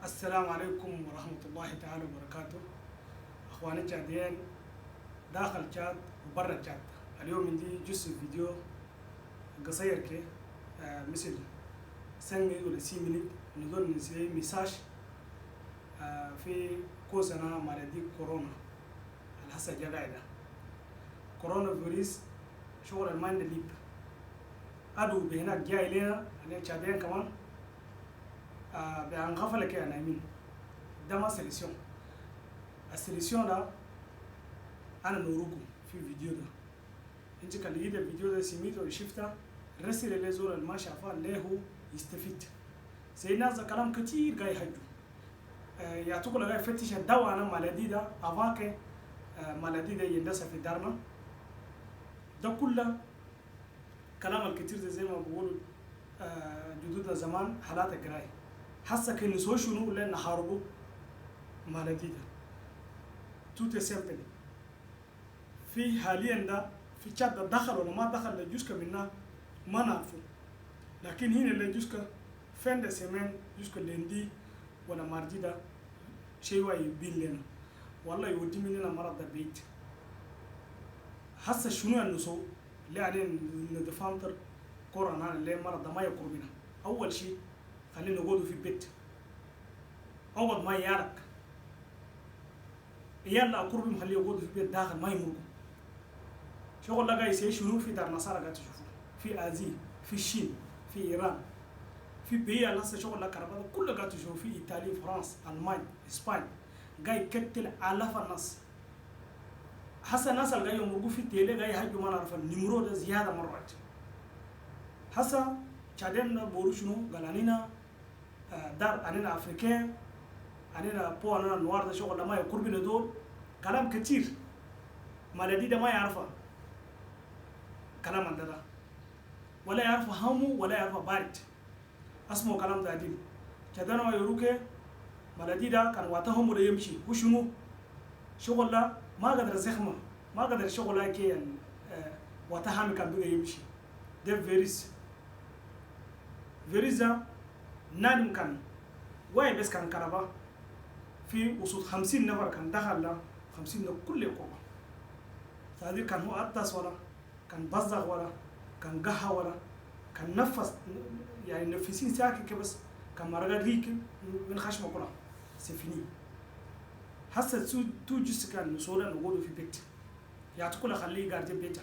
السلام عليكم ورحمة الله تعالى وبركاته. أخواني الجادين داخل جاد وبرا جاد. اليوم عندي جزء فيديو قصير كي مثل سنة ولا 6 minutes نقول نسوي مساج في كوزنا مرضي كورونا الحسا جاقايدة كورونا فيروس شغل المايند ليب أدو بهناك جاي لنا أنا جادين كمان بأن غفلة كي أنا مين ده ما سلسيون السلسيون ده أنا نوروكم في الفيديو ده أنت كان لقيت الفيديو ده سميته وشفته رسل اللي زول اللي شافه اللي هو يستفيد زي ناس كلام كتير جاي يحجوا يعطوك لغاية فتش الدواء أنا مالدي ده أفاك مالدي ده يندس في دارنا ده كله كلام الكتير زي ما بقولوا جدود زمان حالات الجراي حاسة كأنه سوى شنو لأن نحاربه مالدي ده توت سيمبل في حاليا ده في تشاد دخل ولا ما دخل لجوسك منا ما نعرفه لكن هنا لجوسك فين ده سمين جوسك لندي ولا مارجي ده شيء واي بين لنا والله يودي مننا مرض البيت حاسة شنو النسو اللي عليه ندفانتر كورونا اللي مرض ما يقرب بنا أول شيء خلينا نقعدوا في البيت أول ما يارك يلا أقربهم خليه يقعدوا في البيت داخل ما يمرقوا شغل لقى يسوي شنو في دار نصارى قاعد تشوفوا في آزي في الصين في إيران في بيئة لسه شغل لك كهرباء كله قاعد تشوفوا في إيطاليا فرنسا ألمانيا إسبانيا قاعد يقتل آلاف الناس حسا الناس اللي قاعد يمرقوا في التيلي قاعد يهجوا ما نعرف النمرو ده زيادة مرات حسا شادين بورو شنو قال أنينا دار أنينا أفريقيا أنينا بو أنينا نوار ده شغل لما يقربنا دول كلام كتير مالدي ده ما يعرفه كلام عندنا ولا يعرف همه ولا يعرف بارد اسمه كلام ده دين كذا ما يروكه مالدي ده كان واتهم ولا يمشي وشنو شغل لا ما قدر زخمه ما قدر شغل كي واتهم كان بيجي يمشي ده فيريزا نادم كان واي بس كان كربا في وسط 50 نفر كان دخل له 50 كل قوة هذه كان هو أتاس ولا كان بزغ ولا كان قها ولا كان نفس يعني نفسين ساكي كبس كان مرقد ريك من خشمه كلها سفيني حسيت تو جس كان نسولا نقوله في بيت يعتقول خليه قاعد بيته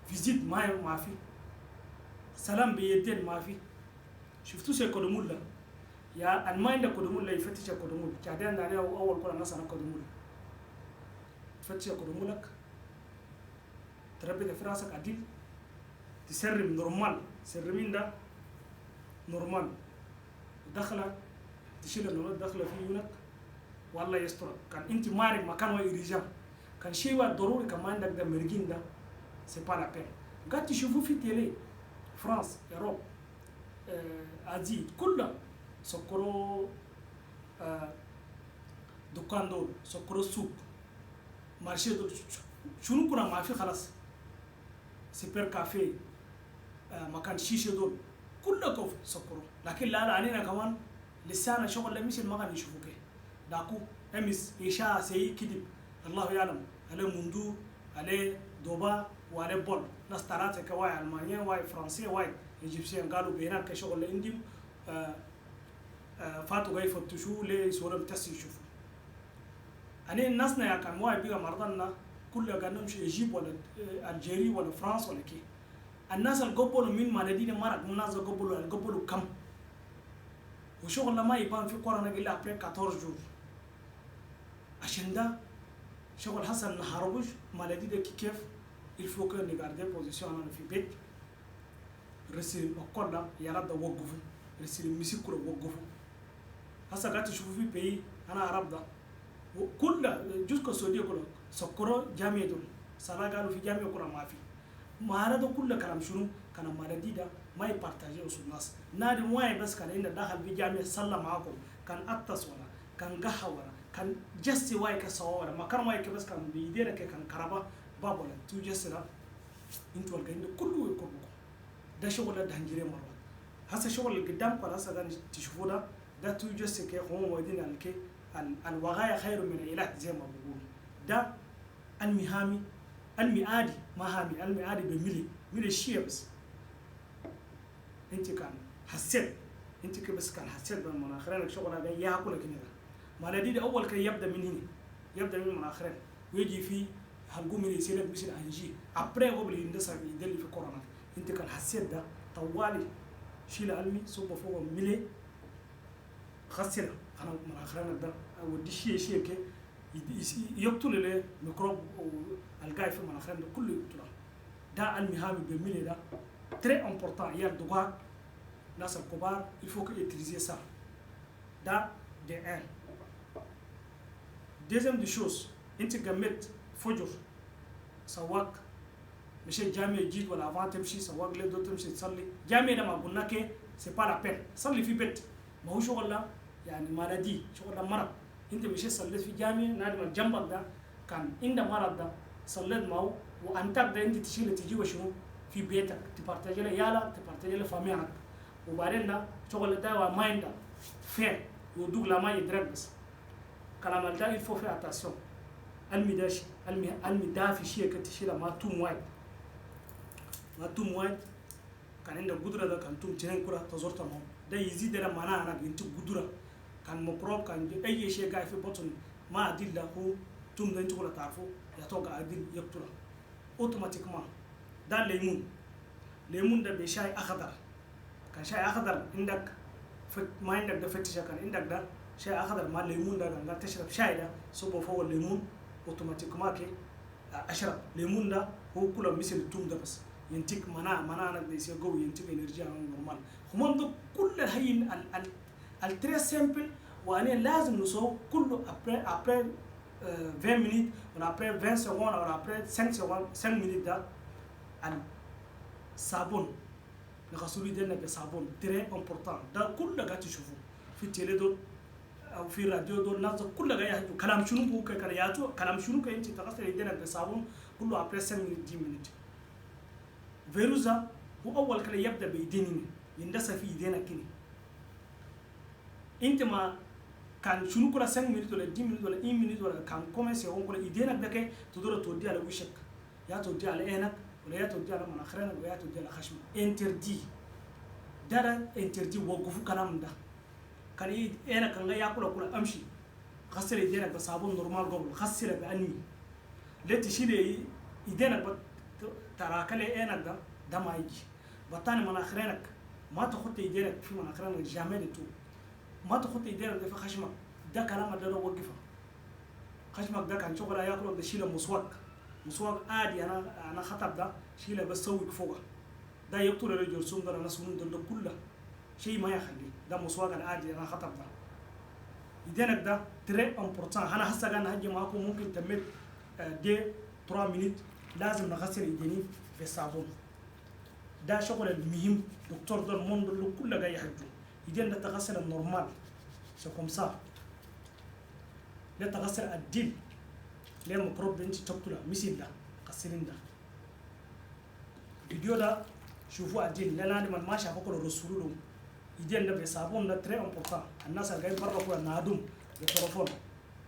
فيزيت ما في سلام بيدين ما في شفتوا شيء كدمولا يا المايند كدمولا يفتش كدمول كادين داني أول كل الناس أنا كدمول تفتش كدمولك تربي في راسك عديل تسرم نورمال سرمين ده نورمال دخله تشيل النور دخله في يونك والله يستر كان انت مارك مكان ويرجع كان شيء ضروري كمان عندك ده مرجين ده سي با لا بين قاعد تشوفوا في تيلي فرنسا اوروب ازيد كله سكروا دكان دول سكروا سوق مارشي دول شنو كنا ما في خلاص سوبر كافيه مكان شيشه دول كله كوف سكروا لكن لا علينا كمان لسانا شغل لمش المكان يشوفوك داكو امس إشاعة سي كذب الله يعلم عليه مندو عليه دوبا وعليه بول ناس تراتك واي ألمانيا واي فرنسية واي إيجيبسيين قالوا بهناك كشغل عندهم فاتوا جاي فتشوا ليه سولم تسي يشوفوا أنا الناسنا يا كان واي بيجا مرضنا كل قالوا مش إيجيب ولا الجيري ولا فرنسا ولا كي الناس اللي قبلوا من مالدين مرق الناس اللي قبلوا كم وشغل ما يبان في كورونا إلا أبريل 14 جور عشان ده شغل حسن نحاربوش مالدي ده كيف الفو كو نغاردي بوزيسيون انا في بيت رسل اقول يا رب ده وقفوا رسل مسكوا وقفوا هسه قاعد تشوفوا في بي انا عرب ده كل جزء سعوديه كله سكروا جامعه دول سلا قالوا في جامعه كله ما في ما هذا كله كلام شنو كان مالدي ده ما يبارتاجي وسط الناس نادي واي بس كان إن داخل في جامعه صلى معاكم كان أتس ولا كان قهوة ولا كان جسي واي كسوا ولا ما كان واي بس كان بيديرك كان كربا باب ولا تو جسي لا انتوا الجايين كله يقربكم ده شغل ده هنجري مرات هسه شغل اللي قدامكم هسه ده تشوفوه ده توجس كي هم ودين الكي الوغاية خير من العلاج زي ما بقول. ده المهامي المعادي ما هامي المعادي بملي الشيء بس انت كان حسيت انت بس كان حسيت بالمناخرين الشغل هذا ياكل كده ما ندي اول كي يبدا من هنا يبدا من المناخرين ويجي في هنقوم من يصير مثل انجي ابري قبل يندسر يدلي في كورونا انت كان حسيت ده طوالي شيل علمي صوب فوق ملي خسر انا مناخرين ده ودي شيء كي يقتل له ميكروب القاي في المناخير كله يقتله. ده المهام بالملي ده تري امبورطان يا دوغا الناس الكبار il faut que utiliser ça. ده دي ان deuxième des choses انت قمت فجر سواق مش جامع جيت ولا افان تمشي سواق ليه دو تمشي تصلي جامع ده ما قلنا كي سي با لا بين صلي في بيت ما هو شغل لا يعني ما ندي شغل ده مرض انت مش صليت في جامع نادم جنبك ده كان عند مرض ده صليت معه وانت ده انت تشيل تجي وشنو في بيتك تبارتاجي له يالا تبارتاجي له فاميلك وبعدين ده شغل ده ومايند فين يودوك لما يدرك بس كلام ده يفو في اتاسيون المداشي المدافي شيء كتشيل ما توم وايد كان عندك قدره ده كان توم تنين كره تزورت معه ده يزيد ده معناه انا انت قدره كان ميكروب كان اي شيء قاعد في بطن ما عدل له هو توم ده انت كله تعرفه يتوقع عدل يقتله اوتوماتيكمان. ده ليمون ده بشاي اخضر كان شاي اخضر عندك ما عندك ده فتش كان عندك ده شاي اخضر مع ليمون ده كان تشرب شاي ده صبه فوق الليمون اوتوماتيكمان كي اشرب ليمون ده هو كله مثل التوم ده بس ينتج مناع انا بيصير قوي ينتج انرجي نورمال. هم ده كل هي التري سامبل وانا لازم نسوي كله ابري 20 minutes ولا ابري 20 secondes ولا ابري 5 secondes 5 minutes ده الصابون نغسل يدينا بصابون تري امبورطان. ده كله قاعد تشوفوه في التلي دول او في الراديو دول الناس كله قاعد يحكوا كلام شنو بو كلياتو كلام شنو انت تغسل يدينا بصابون كله ابري 5 minutes 10 minutes. فيروسا هو اول كلا يبدا بيديني يندس في يدينا كني انت ما كان شنو كلا 5 minutes ولا 10 minutes ولا 1 minute ولا كان كومنس يقول كلا يدينك ده كي تقدر تودي على وشك يا تودي على عينك ولا يا تودي على مناخيرك ولا يا تودي على خشمك انتردي ده انتردي وقفوا كلام ده كان عينك كان ياكل كل امشي غسل يدينك بصابون نورمال قبل غسل بانمي لا تشيل يدينك ترى كل عينك ده ما يجي بطاني مناخيرك ما تحط يدينك في مناخيرك جامد تو ما تحط يدينك في خشمك ده كلام ده وقفه خشمك ده كان شغله ياكل ده شيله مسواك عادي انا خطب ده شيله بس سوي فوق ده يقتل الجرثوم ده الناس ده كله شيء ما يخلي ده مسواك العادي انا خطب ده يدينك ده تري امبورطان. انا هسه انا هجي معاكم ممكن تمت دي 3 minutes لازم نغسل يديني بالصابون. ده شغل المهم دكتور ده الموند اللي كله جاي يحجو يدين ده تغسل النورمال سكم صار ده تغسل الدين ليه ميكروب ده انت تقتله مثل ده غسلين ده فيديو ده شوفوا الدين لان انا ما شافوا كل الرسول له يدين ده بصابون ده تري امبورطان. الناس اللي جايين برا كل نادوم بالتليفون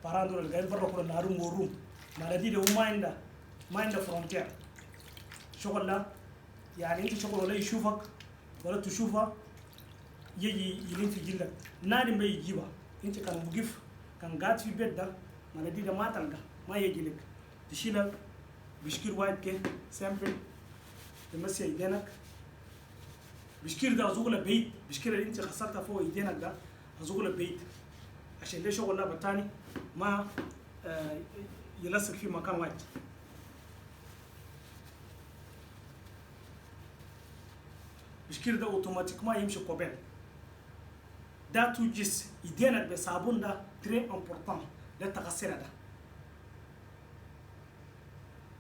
باراندو اللي جايين برا كل نادوم وروم ما دي ده ما عنده فرونتير شغل ده يعني انت شغل ولا يشوفك ولا تشوفه يجي يلين في جلدك نادي ما يجيبها انت كان وقف كان قاعد في البيت ده ما دي ده ما تلقى ما يجي لك تشيلك بشكير وايد كده سامبل تمسي يدينك بشكير ده ازوق له بيت بشكير اللي انت خسرتها فوق يدينك ده ازوق له بيت عشان ليش شغل ده بالتاني ما يلصق في مكان واحد. بشكير ده اوتوماتيك ما يمشي كوبين ده توجس يدينك بصابون ده تري امبورطان ده تغسل ده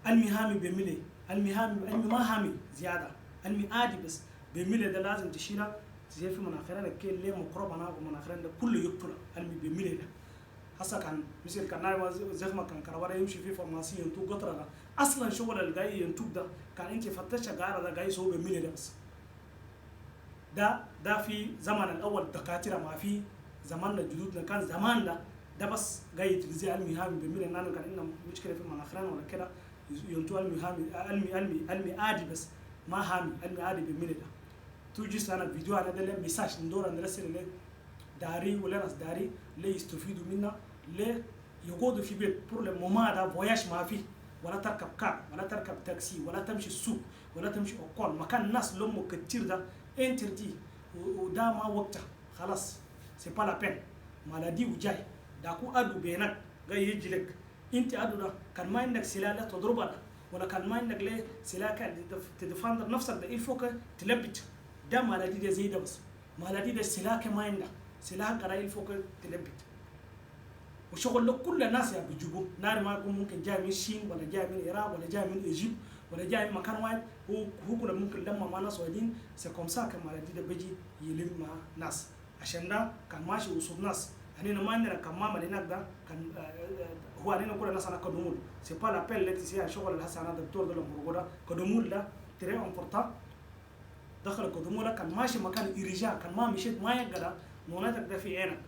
المهامي بملي المهامي ما هامي زياده المي عادي بس بملي ده لازم تشيلها زي في مناخيرك كي اللي ميكروب انا ومناخيرك ده كله يقتل المي بملي ده. هسه كان مثل كان زي ما كان كربلاء يمشي في فارماسي ينتوج قطره ده اصلا شغل اللي جاي ينتوج ده كان انت فتشها قاعده ده جاي يسوي بملي ده بس ده في زمن الاول الدكاتره ما في زماننا جدودنا كان زمان ده بس جاي يتلزي علمي هامي بمين إن أنا كان إنه مشكلة في مناخيرنا ولا كده ينتو علمي هامي علمي عادي بس ما هامي علمي عادي بمين ده توجس أنا فيديو أنا ده ميساج ندور أنا رسل له داري ولا ناس داري ليه يستفيدوا منا ليه يقعدوا في بيت بور موما ده فواياج ما فيه ولا تركب كار ولا تركب تاكسي ولا تمشي السوق ولا تمشي أقوال مكان الناس لهم كتير ده انتر دي وده ما وقتها خلاص سي با لا بين مالدي وجاي داكو ادو بينك جاي يجي لك انت ادو ده كان ما عندك سلاح لا تضربها ولا كان ما عندك ليه سلاح تدفند نفسك ده يفوق تلبت ده مالدي ده زي ده بس مالدي ده سلاح ما عندك سلاح قرايل فوق تلبت وشغل له كل الناس يا بيجيبوا نار ما يكون ممكن جاي من الصين ولا جاي من العراق ولا جاي من ايجيبت ولا جاي من مكان واحد هو كله ممكن لما مع ناس واحدين سي كوم سا كان مالدي ده بيجي يلم مع ناس عشان ده كان ماشي وسط ناس هنا ما عندنا كان ماما هناك ده كان هو هنا كل الناس انا كدومول سي با لا بيل لتي سي شغل الحسن انا دكتور ده لما ده كدومول ده تري امبورطان دخل كدومول كان ماشي مكان إرجاع كان ما مشيت ما يقدر نونتك ده في عينك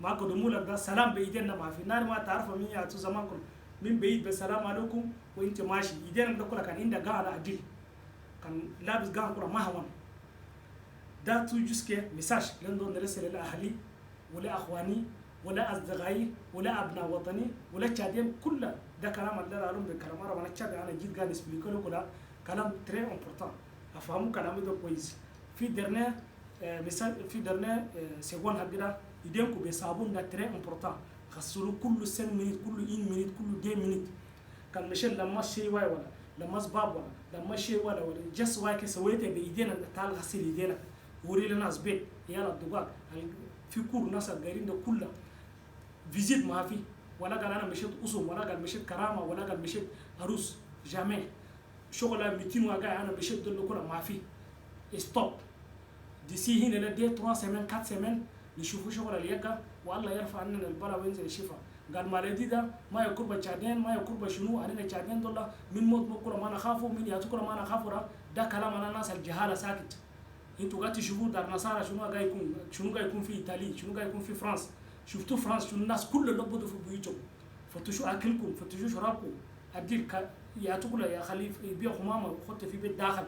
ما كدومول ده سلام بيدنا ما في نار ما تعرف مين يا تو زمان كل من بعيد بالسلام عليكم وانت ماشي يدينك ده كله كان عندك قاعد عدل كان لابس قاعد كله ما هون ده توجس كي مساج لندو نرسل لأهلي ولا أخواني ولا أصدقائي ولا أبناء وطني ولا تشادين كله ده كلام اللي قالوا بالكلام أنا تشاد أنا جيت قاعد أسبليك له كله كلام تري إمبورتان أفهموا كلامه ده كويس في درنا مثال في درنا سيكون هكذا يدينكم بصابون ده تري إمبورتان غسلوا كل سن منيت كل إن منيت كل دي منيت كان مشل لما شيء واي ولا لما سباب ولا لما شيء ولا جس واي كسويته بيدينا تعال غسل يدينا وري لنا بيت يلا الدباغ في كور ناس الغيرين ده كله فيزيت ما في ولا قال انا مشيت اصوم ولا قال مشيت كرامه ولا قال مشيت عروس جامع شغله 200 وجاي انا مشيت دول كله ما في ستوب دي سي هنا دي 3 سيمين 4 سيمين نشوفوا شغل اليقا والله يرفع عننا البلاء وينزل الشفاء قال ما لدي ده ما يكون بتشادين ما يكون بشنو علينا تشادين دول من موت بكره ما نخافوا من ياتكره ما نخافوا ده كلام انا ناس الجهاله ساكت انتوا قاعد تشوفوا دار نصارى شنو قاعد يكون في ايطاليا شنو قاعد يكون في فرنسا شفتوا فرنسا شنو الناس كل لبدوا في بيوتهم فتشوا اكلكم فتشوا شرابكم ادير يا تقول يا خليف يبيع خمامه وخدت في بيت داخل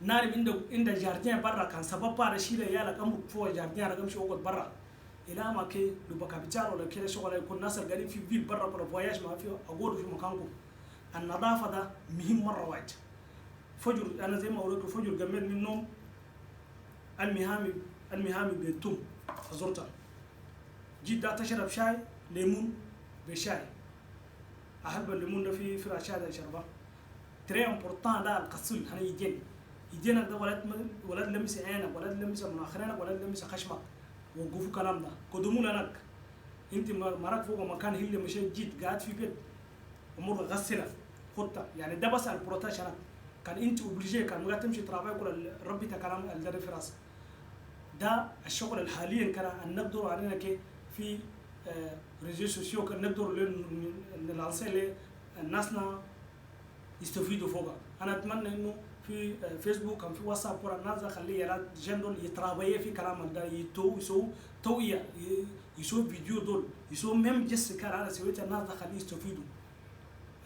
نار عند جاردين برا كان سبب بار شيء يا لك امر فوق جاردين رقم شو وقت برا الى ما كي لو بكابيتال ولا كده شغل يكون الناس قاعدين في بيت برا برا فواياج ما في اقعدوا في مكانكم النظافه ده مهم مره واحد فجر انا زي ما قلت فجر جميل من النوم المهامي بيتوم زرتها جيت تشرب شاي ليمون بشاي احب الليمون ده في الشاي ده شربه تري امبورطان ده القصيل انا يجينا ده ولد لمس عينك ولد لمس مناخيرك ولد لمس خشمك وقفوا كلام ده قدموا لك انت مراك فوق مكان هي اللي مشيت جيت قاعد في بيت امور غسله خطه يعني ده بس البروتكشن كان انت اوبليجي كان ما تمشي ترافع كل ربي تكلم الدري في راسك ده الشغل الحاليا كان نقدر علينا كي في ريزو سوسيو كان نقدر نلانسي الناسنا يستفيدوا فوقها انا اتمنى انه في فيسبوك كان في واتساب كره الناس خليه يلا جندول يترابيه في كلام ده يسو تويه يسو فيديو دول يسو ميم جس كان انا سويت الناس خليه يستفيدوا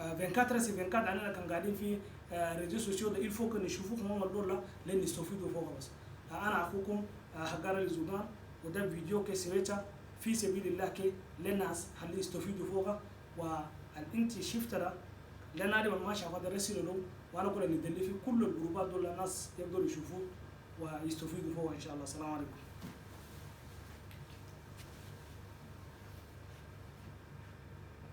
24 سي 24 انا كان قاعدين في ريزو سوسيو ده الفوق نشوفوكم هم دول لين يستفيدوا فوق بس انا اخوكم حقار الزودان وده فيديو كسويته في سبيل الله كي للناس خليه يستفيدوا فوقها والانت شفت ده لأن هذا ما شاف هذا رسل له وأنا أقول ندلي في كل الجروبات دول الناس يقدروا يشوفوه ويستفيدوا فوق إن شاء الله. السلام عليكم.